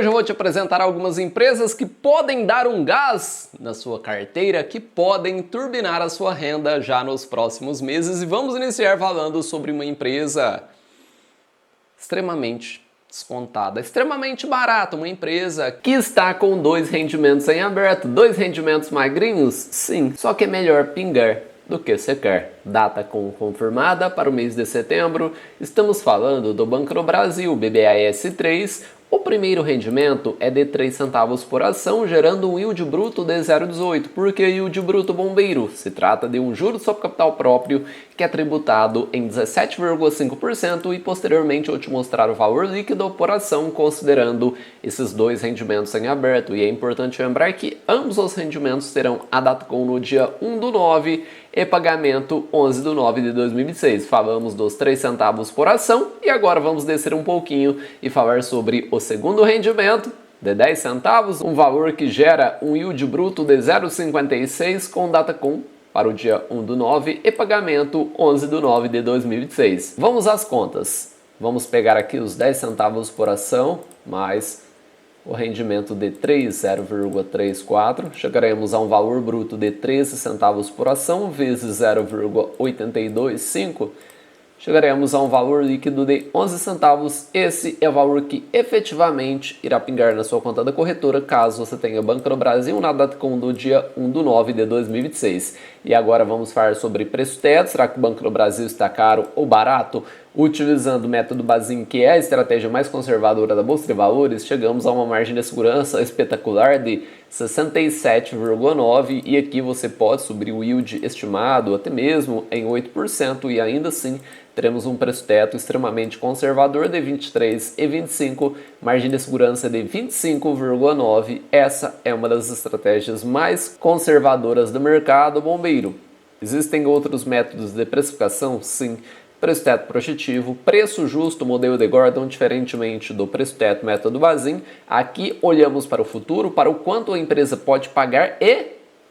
hoje eu vou te apresentar algumas empresas que podem dar um gás na sua carteira, que podem turbinar a sua renda já nos próximos meses. E vamos iniciar falando sobre uma empresa extremamente descontada, extremamente barata, uma empresa que está com 2 rendimentos em aberto, 2 rendimentos magrinhos, sim, só que é melhor pingar do que secar. Data confirmada para o mês de setembro, estamos falando do Banco do Brasil, BBAS3. O primeiro rendimento é de 3 centavos por ação, gerando um yield bruto de 0,18. Por que yield bruto, bombeiro? Se trata de um juro sobre capital próprio que é tributado em 17,5% e posteriormente eu te mostrar o valor líquido por ação considerando esses 2 rendimentos em aberto. E é importante lembrar que ambos os rendimentos terão a datacom no dia 1/9 e pagamento 11/9 de 2026. Falamos dos 3 centavos por ação e agora vamos descer um pouquinho e falar sobre o segundo rendimento de 10 centavos, um valor que gera um yield bruto de 0,56 com datacom para o dia 1/9 e pagamento 11/9 de 2026. Vamos às contas. Vamos pegar aqui os 10 centavos por ação mais o rendimento de 0,34, chegaremos a um valor bruto de 13 centavos por ação vezes 0,825, chegaremos a um valor líquido de 11 centavos. Esse é o valor que efetivamente irá pingar na sua conta da corretora caso você tenha Banco do Brasil na datacom do dia 1/9 de 2026. E agora vamos falar sobre preço teto. Será que o Banco do Brasil está caro ou barato? Utilizando o método Bazin, que é a estratégia mais conservadora da Bolsa de Valores, chegamos a uma margem de segurança espetacular de 67,9% e aqui você pode subir o yield estimado até mesmo em 8% e ainda assim teremos um preço teto extremamente conservador de 23,25%, margem de segurança de 25,9%. Essa é uma das estratégias mais conservadoras do mercado, bombeiro. Existem outros métodos de precificação? Sim. Preço teto projetivo, preço justo, modelo de Gordon, diferentemente do preço teto método Bazin. Aqui olhamos para o futuro, para o quanto a empresa pode pagar e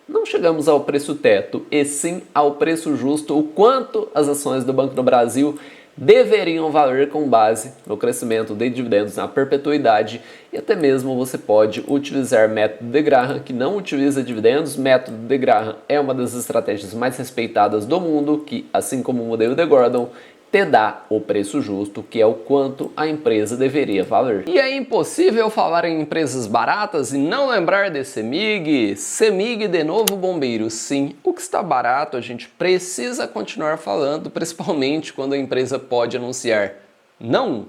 não chegamos ao preço teto, e sim ao preço justo, o quanto as ações do Banco do Brasil deveriam valer com base no crescimento de dividendos na perpetuidade e até mesmo você pode utilizar método de Graham, que não utiliza dividendos. Método de Graham é uma das estratégias mais respeitadas do mundo, que assim como o modelo de Gordon, te dá o preço justo, que é o quanto a empresa deveria valer. E é impossível falar em empresas baratas e não lembrar de CEMIG. CEMIG de novo, bombeiro. Sim, o que está barato a gente precisa continuar falando, principalmente quando a empresa pode anunciar não um,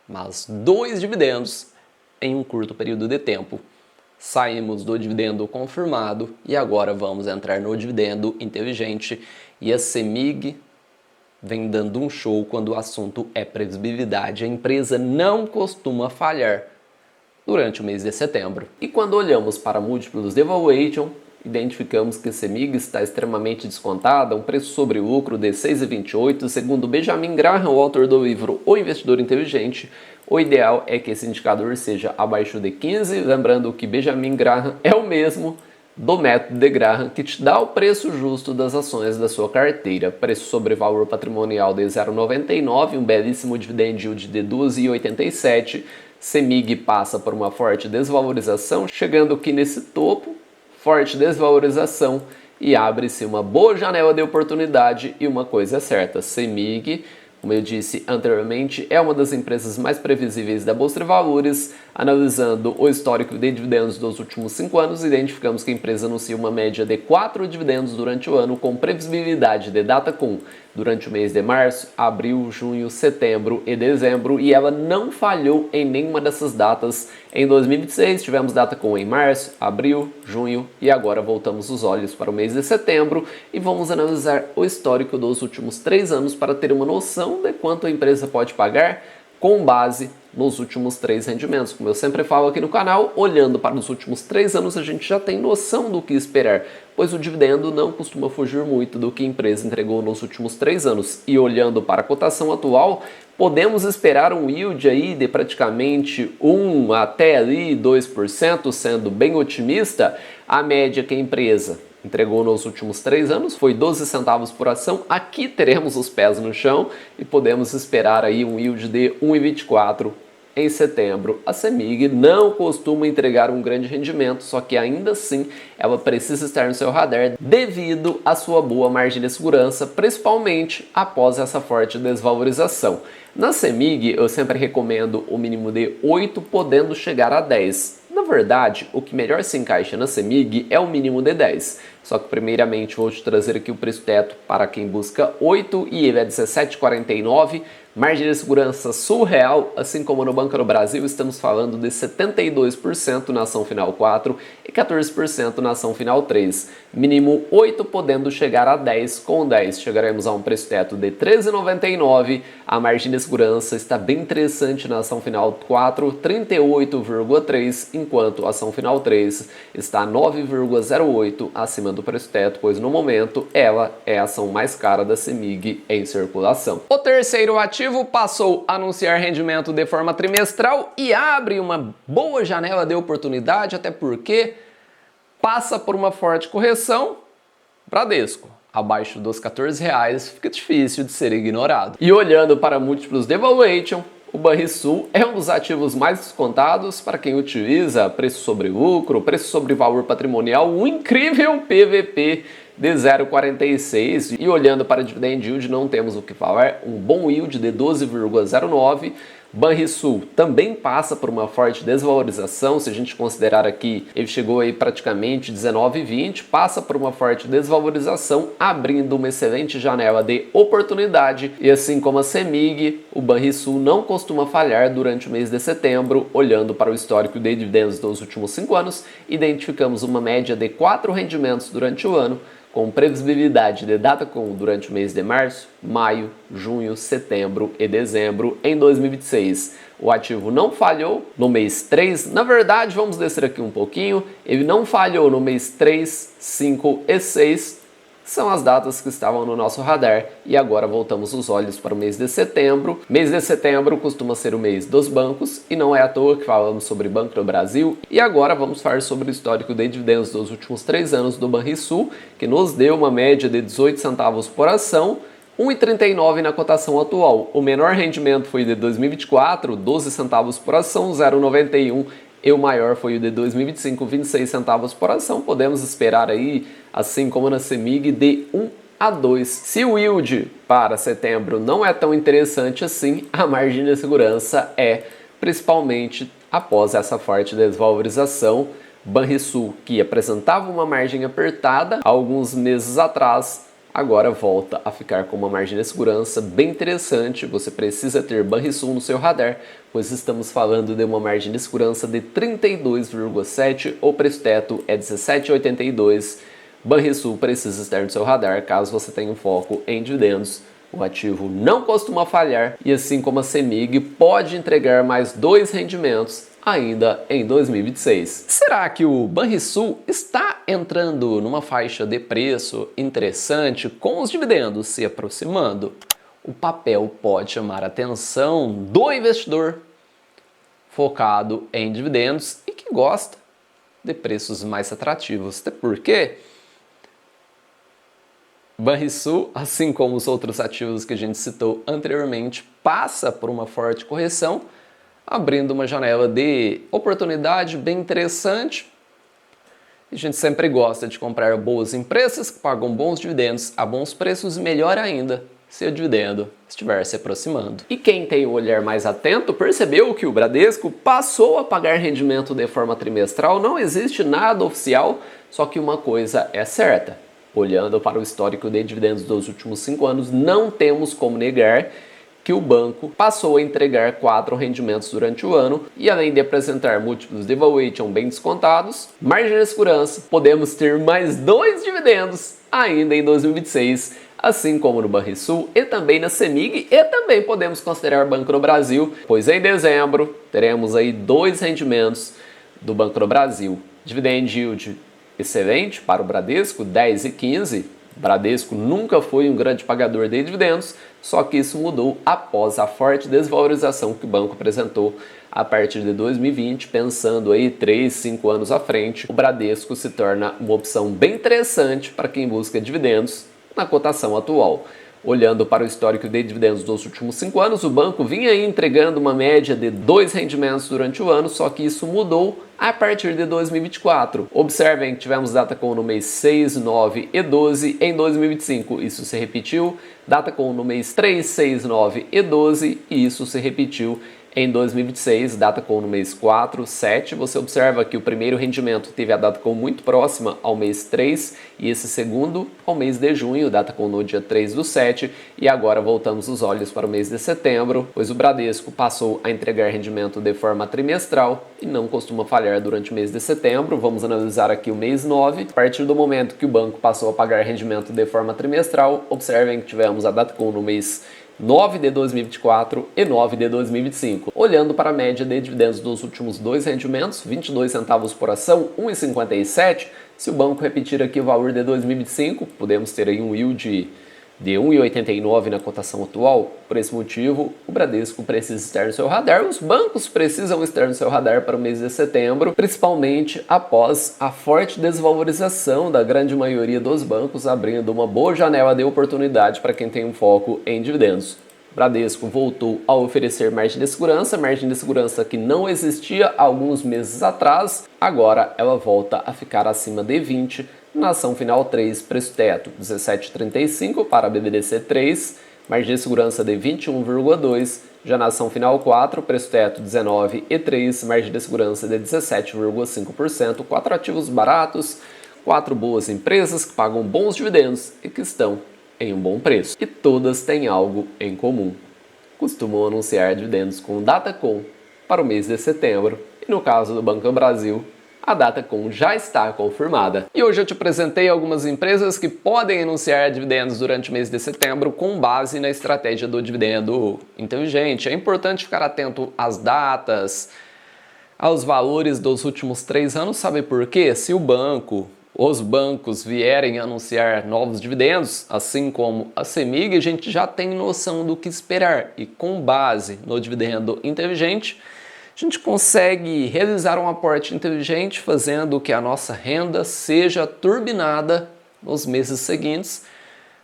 mas 2 dividendos em um curto período de tempo. Saímos do dividendo confirmado e agora vamos entrar no dividendo inteligente e a CEMIG vem dando um show quando o assunto é previsibilidade. A empresa não costuma falhar durante o mês de setembro. E quando olhamos para múltiplos de valuation, identificamos que CEMIG está extremamente descontada, um preço sobre lucro de 6,28. Segundo Benjamin Graham, o autor do livro O Investidor Inteligente, o ideal é que esse indicador seja abaixo de 15, lembrando que Benjamin Graham é o mesmo do método de Graham, que te dá o preço justo das ações da sua carteira. Preço sobre valor patrimonial de 0,99, um belíssimo dividend yield de 12,87. CEMIG passa por uma forte desvalorização, chegando aqui nesse topo, forte desvalorização, e abre-se uma boa janela de oportunidade. E uma coisa é certa, CEMIG, como eu disse anteriormente, é uma das empresas mais previsíveis da Bolsa de Valores. Analisando o histórico de dividendos dos últimos 5 anos, identificamos que a empresa anuncia uma média de 4 dividendos durante o ano, com previsibilidade de datacom durante o mês de março, abril, junho, setembro e dezembro, e ela não falhou em nenhuma dessas datas. Em 2026 tivemos datacom em março, abril, junho e agora voltamos os olhos para o mês de setembro e vamos analisar o histórico dos últimos 3 anos para ter uma noção de quanto a empresa pode pagar com base nos últimos 3 rendimentos. Como eu sempre falo aqui no canal, olhando para os últimos 3 anos a gente já tem noção do que esperar, pois o dividendo não costuma fugir muito do que a empresa entregou nos últimos 3 anos. E olhando para a cotação atual, podemos esperar um yield aí de praticamente 1 até ali 2%, sendo bem otimista. A média que a empresa entregou nos últimos 3 anos foi 12 centavos por ação. Aqui teremos os pés no chão e podemos esperar aí um yield de 1,24 em setembro. A CEMIG não costuma entregar um grande rendimento, só que ainda assim ela precisa estar no seu radar devido à sua boa margem de segurança, principalmente após essa forte desvalorização. Na CEMIG eu sempre recomendo o mínimo de 8, podendo chegar a 10. Na verdade, o que melhor se encaixa na CEMIG é o mínimo de 10. Só que primeiramente vou te trazer aqui o preço teto para quem busca 8 e ele é 17,49. Margem de segurança surreal, assim como no Banco do Brasil, estamos falando de 72% na ação final 4 e 14% na ação final 3. Mínimo 8, podendo chegar a 10. Com 10 chegaremos a um preço teto de 13,99. A margem de segurança está bem interessante na ação final 4, 38,3, enquanto a ação final 3 está 9,08 acima do preço teto, pois no momento ela é a ação mais cara da CEMIG em circulação. O terceiro ativo passou a anunciar rendimento de forma trimestral e abre uma boa janela de oportunidade, até porque passa por uma forte correção. Bradesco, abaixo dos R$14, fica difícil de ser ignorado. E olhando para múltiplos de valuation, o Banrisul é um dos ativos mais descontados para quem utiliza preço sobre lucro, preço sobre valor patrimonial, um incrível PVP de 0,46, e olhando para dividend yield não temos o que falar, um bom yield de 12,09. Banrisul também passa por uma forte desvalorização, se a gente considerar aqui, ele chegou aí praticamente 19,20, passa por uma forte desvalorização, abrindo uma excelente janela de oportunidade, e assim como a CEMIG, o Banrisul não costuma falhar durante o mês de setembro. Olhando para o histórico de dividendos dos últimos 5 anos, identificamos uma média de 4 rendimentos durante o ano, com previsibilidade de Datacom durante o mês de março, maio, junho, setembro e dezembro em 2026. O ativo não falhou no mês 3, na verdade, vamos descer aqui um pouquinho, ele não falhou no mês 3, 5 e 6, são as datas que estavam no nosso radar, e agora voltamos os olhos para o mês de setembro. Mês de setembro costuma ser o mês dos bancos, e não é à toa que falamos sobre Banco do Brasil, e agora vamos falar sobre o histórico de dividendos dos últimos 3 anos do Banrisul, que nos deu uma média de 18 centavos por ação, 1,39 na cotação atual. O menor rendimento foi de 2024, 12 centavos por ação, 0,91, e o maior foi o de 2025, 26 centavos por ação. Podemos esperar aí, assim como na CEMIG, de 1 a 2. Se o yield para setembro não é tão interessante assim, a margem de segurança é, principalmente após essa forte desvalorização. Banrisul, que apresentava uma margem apertada há alguns meses atrás, agora volta a ficar com uma margem de segurança bem interessante. Você precisa ter Banrisul no seu radar, pois estamos falando de uma margem de segurança de 32,7, o preço teto é 17,82. Banrisul precisa estar no seu radar caso você tenha um foco em dividendos. O ativo não costuma falhar e, assim como a CEMIG, pode entregar mais 2 rendimentos ainda em 2026. Será que o Banrisul está entrando numa faixa de preço interessante com os dividendos se aproximando? O papel pode chamar a atenção do investidor focado em dividendos e que gosta de preços mais atrativos. Até porque Banrisul, assim como os outros ativos que a gente citou anteriormente, passa por uma forte correção, abrindo uma janela de oportunidade bem interessante. A gente sempre gosta de comprar boas empresas que pagam bons dividendos a bons preços, e melhor ainda, se o dividendo estiver se aproximando. E quem tem o olhar mais atento percebeu que o Bradesco passou a pagar rendimento de forma trimestral. Não existe nada oficial, só que uma coisa é certa. Olhando para o histórico de dividendos dos últimos 5 anos, não temos como negar que o banco passou a entregar 4 rendimentos durante o ano, e além de apresentar múltiplos de valuation bem descontados, margem de segurança, podemos ter mais 2 dividendos ainda em 2026, assim como no Banrisul e também na CEMIG, e também podemos considerar Banco do Brasil, pois em dezembro teremos aí 2 rendimentos do Banco do Brasil. Dividend yield excelente para o Bradesco, 10 e 15. Bradesco nunca foi um grande pagador de dividendos, só que isso mudou após a forte desvalorização que o banco apresentou a partir de 2020, pensando aí 3, 5 anos à frente. O Bradesco se torna uma opção bem interessante para quem busca dividendos na cotação atual. Olhando para o histórico de dividendos dos últimos 5 anos, o banco vinha aí entregando uma média de 2 rendimentos durante o ano, só que isso mudou a partir de 2024. Observem que tivemos Datacom no mês 6, 9 e 12 em 2025, isso se repetiu. Datacom no mês 3, 6, 9 e 12 e isso se repetiu em 2026, Datacom no mês 4, 7, você observa que o primeiro rendimento teve a Datacom muito próxima ao mês 3 e esse segundo ao mês de junho, Datacom no dia 3 do 7, e agora voltamos os olhos para o mês de setembro, pois o Bradesco passou a entregar rendimento de forma trimestral e não costuma falhar durante o mês de setembro. Vamos analisar aqui o mês 9. A partir do momento que o banco passou a pagar rendimento de forma trimestral, observem que tivemos a Datacom no mês 9 de 2024 e 9 de 2025. Olhando para a média de dividendos dos últimos dois rendimentos, 22 centavos por ação, 1,57. Se o banco repetir aqui o valor de 2025, podemos ter aí um yield de 1,89 na cotação atual. Por esse motivo, o Bradesco precisa estar no seu radar, os bancos precisam estar no seu radar para o mês de setembro, principalmente após a forte desvalorização da grande maioria dos bancos, abrindo uma boa janela de oportunidade para quem tem um foco em dividendos. O Bradesco voltou a oferecer margem de segurança que não existia há alguns meses atrás, agora ela volta a ficar acima de 20, na ação final 3, preço teto 17,35 para a BBDC 3, margem de segurança de 21,2, já na ação final 4, preço teto 19,3, margem de segurança de 17,5%, 4 ativos baratos, 4 boas empresas que pagam bons dividendos e que estão em um bom preço. E todas têm algo em comum. Costumam anunciar dividendos com Datacom para o mês de setembro e no caso do Banco do Brasil, a Datacom já está confirmada. E hoje eu te apresentei algumas empresas que podem anunciar dividendos durante o mês de setembro com base na estratégia do dividendo inteligente. É importante ficar atento às datas, aos valores dos últimos 3 anos, sabe por quê? Se os bancos vierem anunciar novos dividendos, assim como a CEMIG, a gente já tem noção do que esperar. E com base no dividendo inteligente, a gente consegue realizar um aporte inteligente fazendo que a nossa renda seja turbinada nos meses seguintes.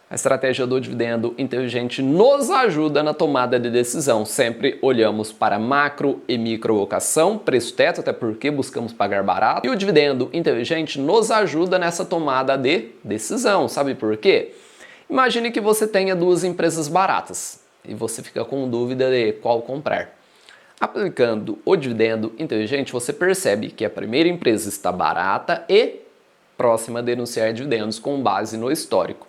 A estratégia do dividendo inteligente nos ajuda na tomada de decisão. Sempre olhamos para macro e micro-locação, preço teto, até porque buscamos pagar barato. E o dividendo inteligente nos ajuda nessa tomada de decisão. Sabe por quê? Imagine que você tenha 2 empresas baratas e você fica com dúvida de qual comprar. Aplicando o dividendo inteligente, você percebe que a primeira empresa está barata e próxima de anunciar dividendos com base no histórico.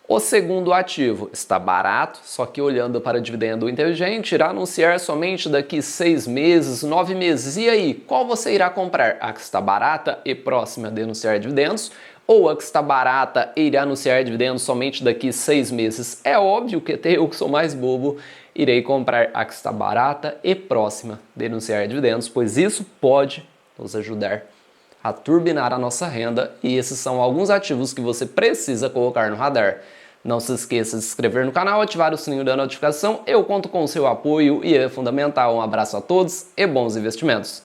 O segundo ativo está barato, só que olhando para dividendo inteligente, irá anunciar somente daqui 6 meses, 9 meses. E aí, qual você irá comprar? A que está barata e próxima de anunciar dividendos? Ou a que está barata e irá anunciar dividendos somente daqui 6 meses? É óbvio que eu, que sou mais bobo, irei comprar a que está barata e próxima de anunciar dividendos, pois isso pode nos ajudar a turbinar a nossa renda e esses são alguns ativos que você precisa colocar no radar. Não se esqueça de se inscrever no canal, ativar o sininho da notificação, eu conto com o seu apoio e é fundamental. Um abraço a todos e bons investimentos!